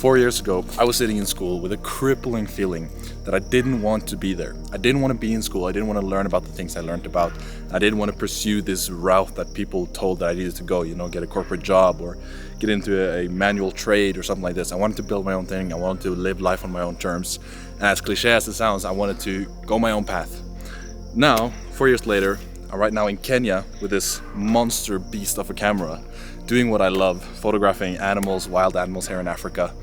4 years ago, I was sitting in school with a crippling feeling that I didn't want to be there. I didn't want to be in school. I didn't want to learn about the things I learned about. I didn't want to pursue this route that people told that I needed to go, get a corporate job or get into a manual trade or something like this. I wanted to build my own thing. I wanted to live life on my own terms. And as cliche as it sounds, I wanted to go my own path. Now, 4 years later, I'm right now in Kenya with this monster beast of a camera, doing what I love, photographing animals, wild animals here in Africa.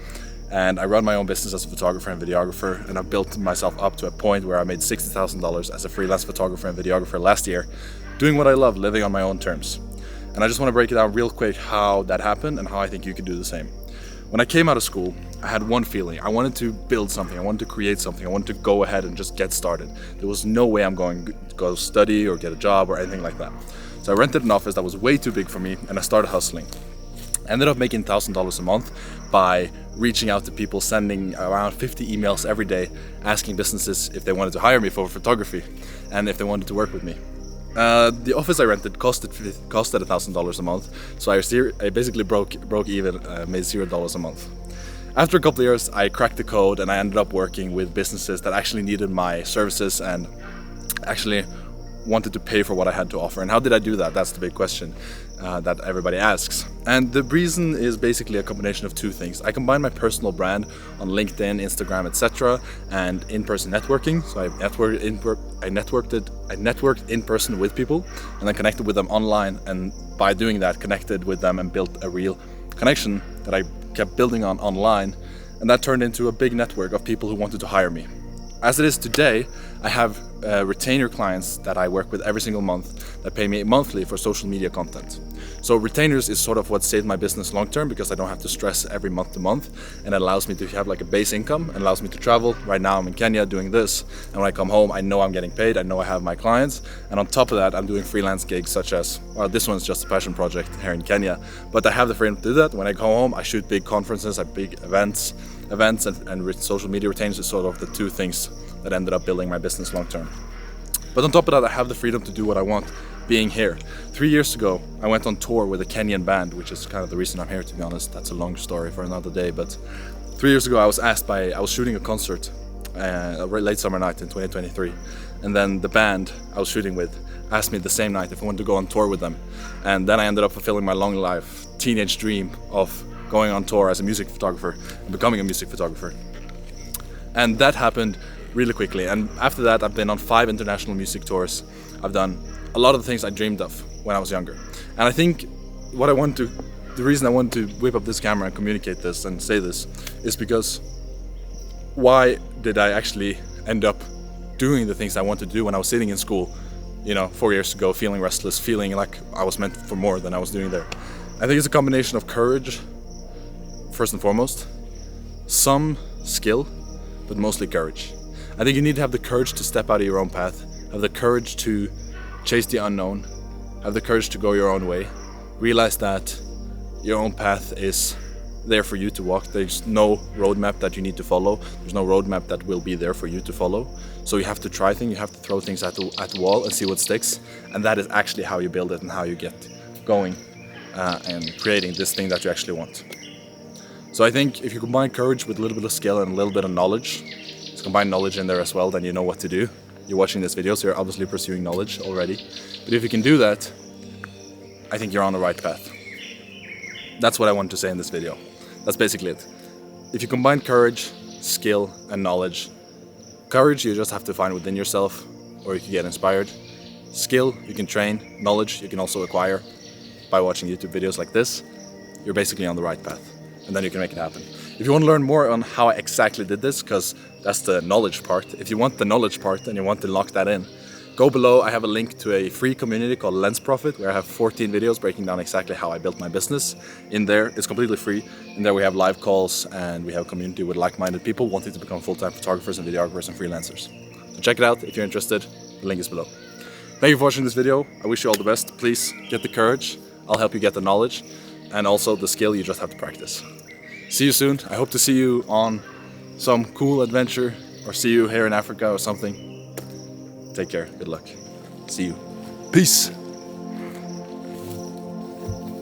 And I run my own business as a photographer and videographer, and I've built myself up to a point where I made $60,000 as a freelance photographer and videographer last year, doing what I love, living on my own terms. And I just want to break it down real quick how that happened and how I think you can do the same. When I came out of school, I had one feeling. I wanted to build something, I wanted to create something, I wanted to go ahead and just get started. There was no way I'm going to go study or get a job or anything like that. So I rented an office that was way too big for me and I started hustling. I ended up making $1,000 a month by reaching out to people, sending around 50 emails every day, asking businesses if they wanted to hire me for photography and if they wanted to work with me. The office I rented costed $1,000 a month, so I basically broke even, made $0 a month. After a couple of years, I cracked the code and I ended up working with businesses that actually needed my services and actually wanted to pay for what I had to offer. And how did I do that? That's the big question that everybody asks. And the reason is basically a combination of two things. I combined my personal brand on LinkedIn, Instagram, etc., and in-person networking. So I networked in person with people, and I connected with them online. And by doing that, connected with them and built a real connection that I kept building on online. And that turned into a big network of people who wanted to hire me. As it is today, I have retainer clients that I work with every single month that pay me monthly for social media content. So retainers is sort of what saved my business long term because I don't have to stress every month to month, and it allows me to have like a base income and allows me to travel. Right now I'm in Kenya doing this, and when I come home I know I'm getting paid, I know I have my clients, and on top of that I'm doing freelance gigs such as, well, this one's just a passion project here in Kenya, but I have the freedom to do that. When I go home I shoot big conferences, I big events and social media retainers is sort of the two things that ended up building my business long term. But on top of that, I have the freedom to do what I want being here. 3 years ago, I went on tour with a Kenyan band, which is kind of the reason I'm here, to be honest. That's a long story for another day, but 3 years ago I was shooting a concert, a late summer night in 2023, and then the band I was shooting with asked me the same night if I wanted to go on tour with them, and then I ended up fulfilling my long life teenage dream of going on tour as a music photographer and becoming a music photographer. And that happened really quickly, and after that I've been on 5 international music tours. I've done a lot of the things I dreamed of when I was younger. And I think the reason I wanted to whip up this camera and communicate this and say this is because why did I actually end up doing the things I wanted to do when I was sitting in school, 4 years ago, feeling restless, feeling like I was meant for more than I was doing there? I think it's a combination of courage, first and foremost, some skill, but mostly courage. I think you need to have the courage to step out of your own path, have the courage to chase the unknown, have the courage to go your own way, realize that your own path is there for you to walk. There's no roadmap that you need to follow. There's no roadmap that will be there for you to follow. So you have to try things, you have to throw things at the wall and see what sticks. And that is actually how you build it and how you get going and creating this thing that you actually want. So I think if you combine courage with a little bit of skill and a little bit of knowledge, combine knowledge in there as well, then you know what to do. You're watching this video, so you're obviously pursuing knowledge already. But if you can do that, I think you're on the right path. That's what I wanted to say in this video. That's basically it. If you combine courage, skill, and knowledge, courage you just have to find within yourself, or you can get inspired. Skill you can train, knowledge you can also acquire by watching YouTube videos like this. You're basically on the right path, and then you can make it happen. If you want to learn more on how I exactly did this, because that's the knowledge part, if you want the knowledge part and you want to lock that in, go below. I have a link to a free community called Lens Profit, where I have 14 videos breaking down exactly how I built my business. In there, it's completely free. In there we have live calls and we have a community with like-minded people wanting to become full-time photographers and videographers and freelancers. So check it out if you're interested. The link is below. Thank you for watching this video. I wish you all the best. Please get the courage. I'll help you get the knowledge, and also the skill you just have to practice. See you soon. I hope to see you on some cool adventure, or see you here in Africa or something. Take care. Good luck. See you. Peace.